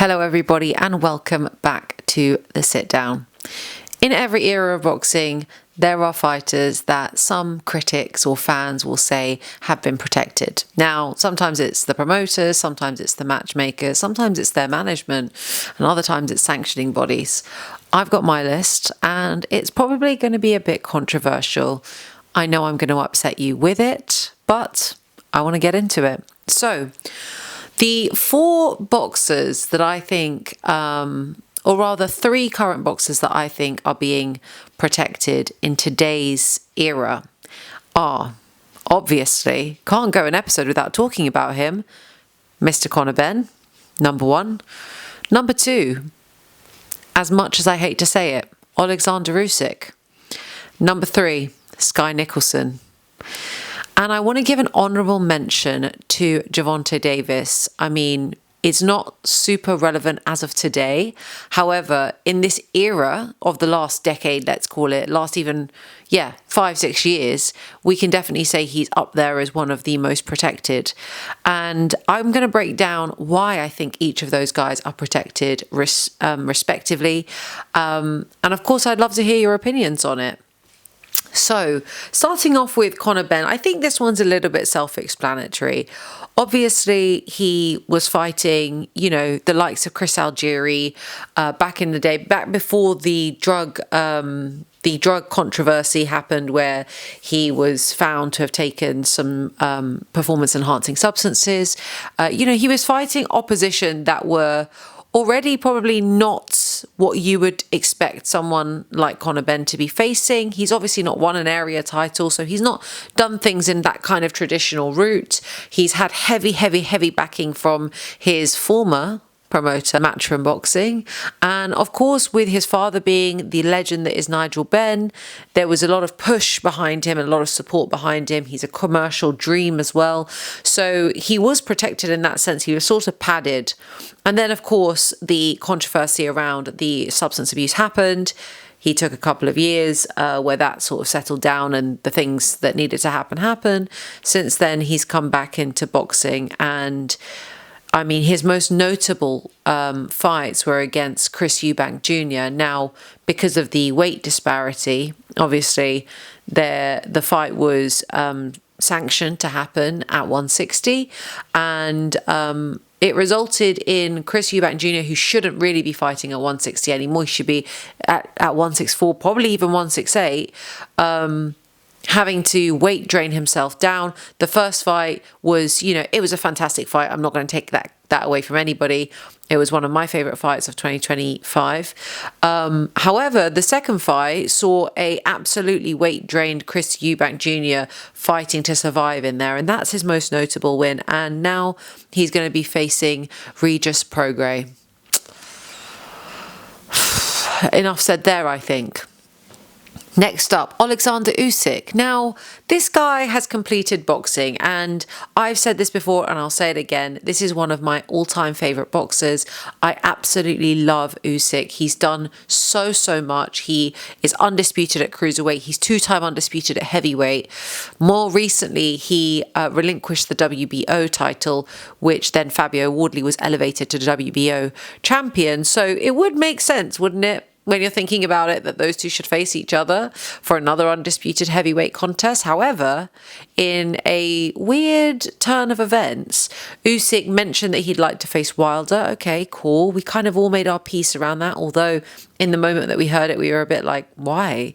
Hello everybody and welcome back to The Sit Down. In every era of boxing, there are fighters that some critics or fans will say have been protected. Now, sometimes it's the promoters, sometimes it's the matchmakers, sometimes it's their management, and other times it's sanctioning bodies. I've got my list and it's probably going to be a bit controversial. I know I'm going to upset you with it, but I want to get into it. So, the four boxers that I think, or rather three current boxers that I think are being protected in today's era are, obviously, can't go an episode without talking about him, Mr. Conor Benn, number one. Number two, as much as I hate to say it, Alexander Usyk. Number three, Sky Nicolson. And I want to give an honourable mention to Gervonta Davis. I mean, it's not super relevant as of today. However, in this era of the last decade, let's call it, last even, 5-6 years, we can definitely say he's up there as one of the most protected. And I'm going to break down why I think each of those guys are protected respectively. And of course, I'd love to hear your opinions on it. So, starting off with Conor Benn, I think this one's a little bit self-explanatory. Obviously, he was fighting, the likes of Chris Algieri back in the day, back before the drug controversy happened, where he was found to have taken some performance-enhancing substances. He was fighting opposition that were already probably not what you would expect someone like Conor Benn to be facing. He's obviously not won an area title, so he's not done things in that kind of traditional route. He's had heavy backing from his former promoter, Matchroom Boxing. And of course, with his father being the legend that is Nigel Benn, there was a lot of push behind him and a lot of support behind him. He's a commercial dream as well. So he was protected in that sense. He was sort of padded. And then, of course, the controversy around the substance abuse happened. He took a couple of years where that sort of settled down and the things that needed to happen. Since then, he's come back into boxing, and I mean, his most notable fights were against Chris Eubank Jr. Now, because of the weight disparity, obviously, the fight was sanctioned to happen at 160, and it resulted in Chris Eubank Jr., who shouldn't really be fighting at 160 anymore. He should be at 164, probably even 168. Having to weight drain himself down. The first fight was, it was a fantastic fight. I'm not going to take that away from anybody. It was one of my favourite fights of 2025. However, the second fight saw a absolutely weight-drained Chris Eubank Jr. fighting to survive in there, and that's his most notable win. And now he's going to be facing Regis Prograis. Enough said there, I think. Next up, Alexander Usyk. Now, this guy has completed boxing, and I've said this before and I'll say it again. This is one of my all-time favourite boxers. I absolutely love Usyk. He's done so much. He is undisputed at cruiserweight. He's two-time undisputed at heavyweight. More recently, he relinquished the WBO title, which then Fabio Wardley was elevated to WBO champion. So it would make sense, wouldn't it, when you're thinking about it, that those two should face each other for another undisputed heavyweight contest. However, in a weird turn of events, Usyk mentioned that he'd like to face Wilder. Okay, cool. We kind of all made our peace around that, although in the moment that we heard it, we were a bit like, why?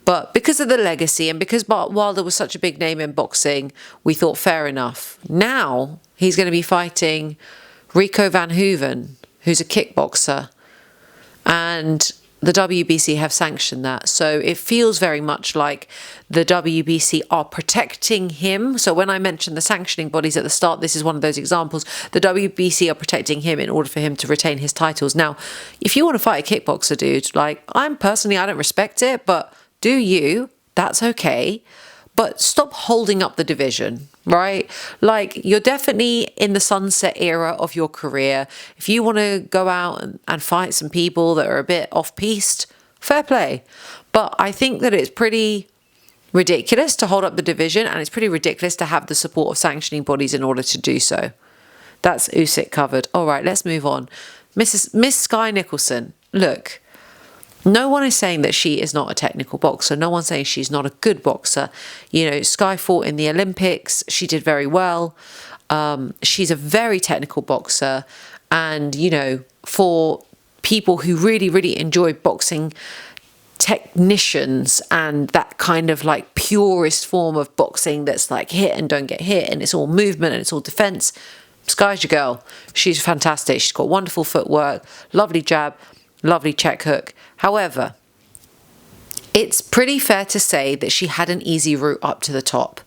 But because of the legacy and because Wilder was such a big name in boxing, we thought fair enough. Now he's going to be fighting Rico van Hooven, who's a kickboxer. And the WBC have sanctioned that. So it feels very much like the WBC are protecting him. So when I mentioned the sanctioning bodies at the start, this is one of those examples. The WBC are protecting him in order for him to retain his titles. Now, if you want to fight a kickboxer, dude, I don't respect it, but do you? That's okay. But stop holding up the division, right? You're definitely in the sunset era of your career. If you want to go out and fight some people that are a bit off-piste, fair play. But I think that it's pretty ridiculous to hold up the division, and it's pretty ridiculous to have the support of sanctioning bodies in order to do so. That's Usyk covered. All right, let's move on. Miss Sky Nicolson, look, no one is saying that she is not a technical boxer. No one's saying she's not a good boxer. You know, Sky fought in the Olympics. She did very well. She's a very technical boxer. And, you know, for people who really, really enjoy boxing technicians and that kind of like purest form of boxing that's like hit and don't get hit and it's all movement and it's all defense, Sky's your girl. She's fantastic. She's got wonderful footwork, lovely jab, lovely check hook. However, it's pretty fair to say that she had an easy route up to the top,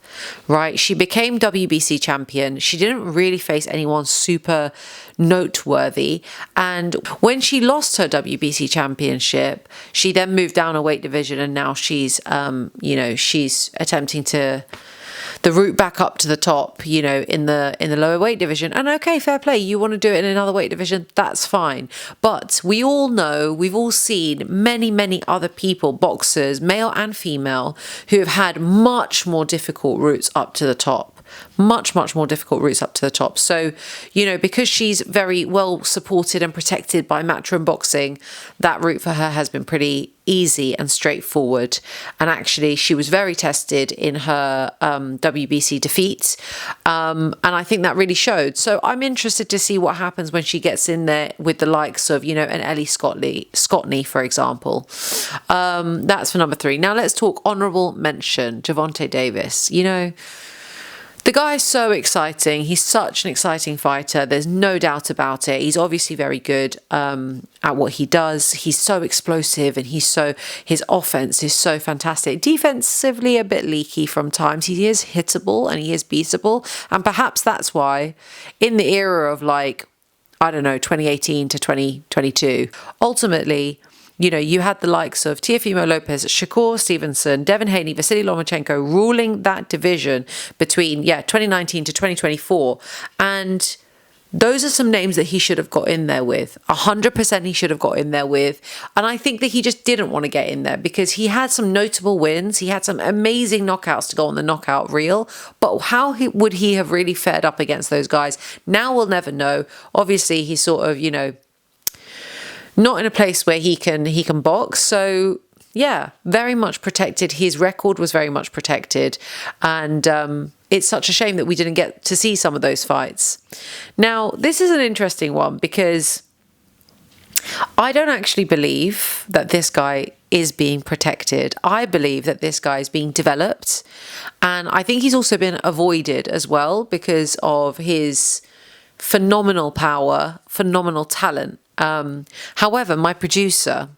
right? She became WBC champion. She didn't really face anyone super noteworthy. And when she lost her WBC championship, she then moved down a weight division and now she's, you know, she's attempting to the route back up to the top, you know, in the lower weight division. And okay, fair play. You want to do it in another weight division, that's fine. But we all know, we've all seen many, many other people, boxers, male and female, who have had much more difficult routes up to the top. Much more difficult routes up to the top. So, you know, because she's very well supported and protected by Matchroom Boxing, that route for her has been pretty easy and straightforward. And actually, she was very tested in her WBC defeat. And I think that really showed. So I'm interested to see what happens when she gets in there with the likes of, you know, an Ellie Scottney, for example. That's for number 3. Now let's talk honourable mention, Gervonta Davis. You know, the guy's so exciting. He's such an exciting fighter. There's no doubt about it. He's obviously very good at what he does. He's so explosive and his offense is so fantastic. Defensively a bit leaky from times. He is hittable and he is beatable. And perhaps that's why in the era of like, I don't know, 2018 to 2022, ultimately, you know, you had the likes of Teofimo Lopez, Shakur Stevenson, Devin Haney, Vasily Lomachenko ruling that division between, 2019 to 2024. And those are some names that he should have got in there with. 100% he should have got in there with. And I think that he just didn't want to get in there because he had some notable wins. He had some amazing knockouts to go on the knockout reel. But how would he have really fared up against those guys? Now we'll never know. Obviously, he's sort of, you know, not in a place where he can box. So yeah, very much protected. His record was very much protected. And it's such a shame that we didn't get to see some of those fights. Now, this is an interesting one because I don't actually believe that this guy is being protected. I believe that this guy is being developed. And I think he's also been avoided as well because of his phenomenal power, phenomenal talent. However, my producer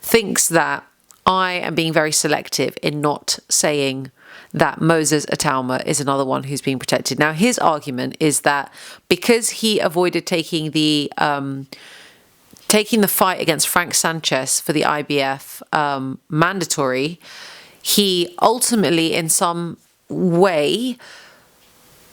thinks that I am being very selective in not saying that Moses Itauma is another one who's being protected. Now, his argument is that because he avoided taking the fight against Frank Sanchez for the IBF mandatory, he ultimately, in some way,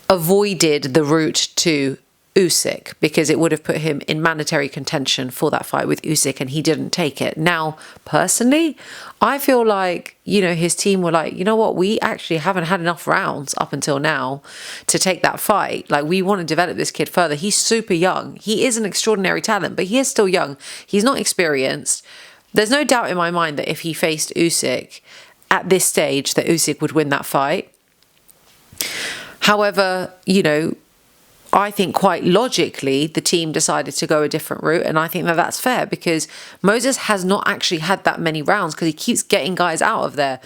avoided the route to Usyk because it would have put him in mandatory contention for that fight with Usyk and he didn't take it. Now, personally, I feel like, you know, his team were like, you know what, we actually haven't had enough rounds up until now to take that fight. Like, we want to develop this kid further. He's super young. He is an extraordinary talent, but he is still young. He's not experienced. There's no doubt in my mind that if he faced Usyk at this stage, that Usyk would win that fight. However, you know, I think quite logically, the team decided to go a different route. And I think that that's fair because Moses has not actually had that many rounds because he keeps getting guys out of there.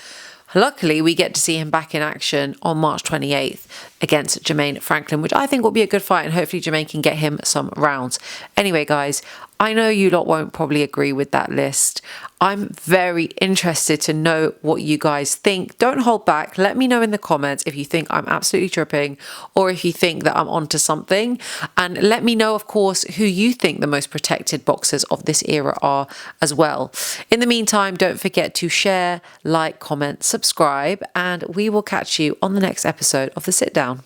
Luckily, we get to see him back in action on March 28th against Jermaine Franklin, which I think will be a good fight and hopefully Jermaine can get him some rounds. Anyway, guys, I know you lot won't probably agree with that list. I'm very interested to know what you guys think. Don't hold back. Let me know in the comments if you think I'm absolutely tripping or if you think that I'm onto something. And let me know, of course, who you think the most protected boxers of this era are as well. In the meantime, don't forget to share, like, comment, subscribe, and we will catch you on the next episode of The Sit Down.